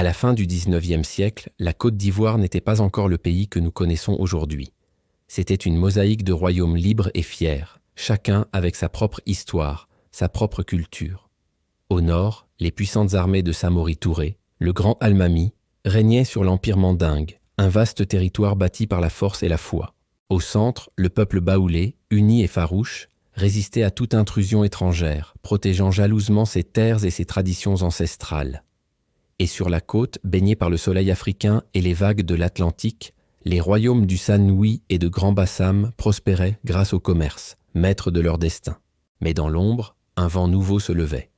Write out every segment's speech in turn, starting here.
À la fin du XIXe siècle, la Côte d'Ivoire n'était pas encore le pays que nous connaissons aujourd'hui. C'était une mosaïque de royaumes libres et fiers, chacun avec sa propre histoire, sa propre culture. Au nord, les puissantes armées de Samori Touré, le grand Almami, régnaient sur l'empire mandingue, un vaste territoire bâti par la force et la foi. Au centre, le peuple baoulé, uni et farouche, résistait à toute intrusion étrangère, protégeant jalousement ses terres et ses traditions ancestrales. Et sur la côte, baignée par le soleil africain et les vagues de l'Atlantique, les royaumes du Sanoui et de Grand Bassam prospéraient grâce au commerce, maîtres de leur destin. Mais dans l'ombre, un vent nouveau se levait.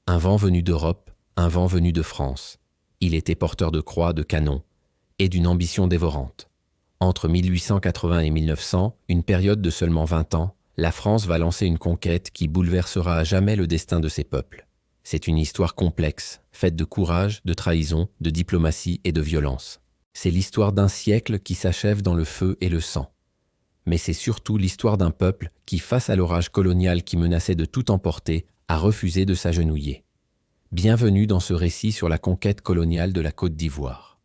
Un vent venu d'Europe, un vent venu de France. Il était porteur de croix, de canons et d'une ambition dévorante. Entre 1880 et 1900, une période de seulement 20 ans, la France va lancer une conquête qui bouleversera à jamais le destin de ses peuples. C'est une histoire complexe, faite de courage, de trahison, de diplomatie et de violence. C'est l'histoire d'un siècle qui s'achève dans le feu et le sang. Mais c'est surtout l'histoire d'un peuple qui, face à l'orage colonial qui menaçait de tout emporter, a refusé de s'agenouiller. Bienvenue dans ce récit sur la conquête coloniale de la Côte d'Ivoire.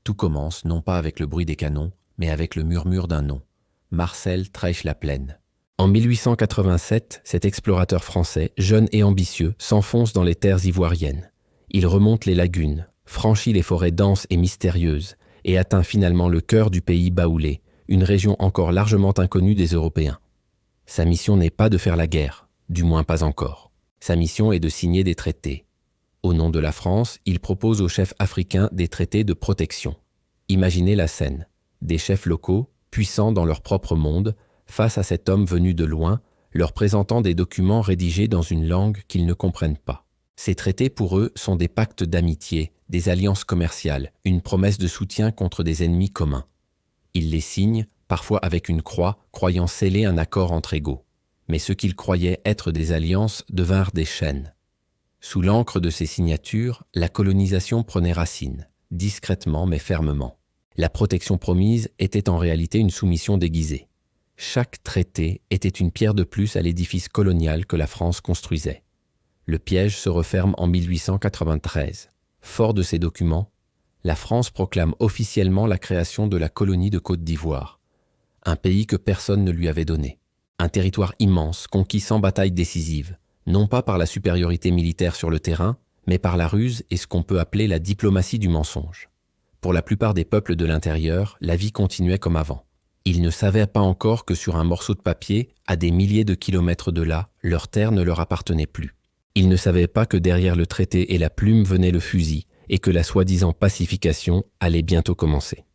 Tout commence non pas avec le bruit des canons, mais avec le murmure d'un nom, Marcel Trèche-Laplaine. En 1887, cet explorateur français, jeune et ambitieux, s'enfonce dans les terres ivoiriennes. Il remonte les lagunes, franchit les forêts denses et mystérieuses, et atteint finalement le cœur du pays baoulé, une région encore largement inconnue des Européens. Sa mission n'est pas de faire la guerre, du moins pas encore. Sa mission est de signer des traités. Au nom de la France, il propose aux chefs africains des traités de protection. Imaginez la scène. Des chefs locaux, puissants dans leur propre monde, face à cet homme venu de loin, leur présentant des documents rédigés dans une langue qu'ils ne comprennent pas. Ces traités pour eux sont des pactes d'amitié, des alliances commerciales, une promesse de soutien contre des ennemis communs. Ils les signent, parfois avec une croix, croyant sceller un accord entre égaux. Mais ce qu'ils croyaient être des alliances devinrent des chaînes. Sous l'encre de ces signatures, la colonisation prenait racine, discrètement mais fermement. La protection promise était en réalité une soumission déguisée. Chaque traité était une pierre de plus à l'édifice colonial que la France construisait. Le piège se referme en 1893. Fort de ces documents, la France proclame officiellement la création de la colonie de Côte d'Ivoire, un pays que personne ne lui avait donné. Un territoire immense, conquis sans bataille décisive, non pas par la supériorité militaire sur le terrain, mais par la ruse et ce qu'on peut appeler la diplomatie du mensonge. Pour la plupart des peuples de l'intérieur, la vie continuait comme avant. Ils ne savaient pas encore que sur un morceau de papier, à des milliers de kilomètres de là, leur terre ne leur appartenait plus. Ils ne savaient pas que derrière le traité et la plume venait le fusil, et que la soi-disant pacification allait bientôt commencer.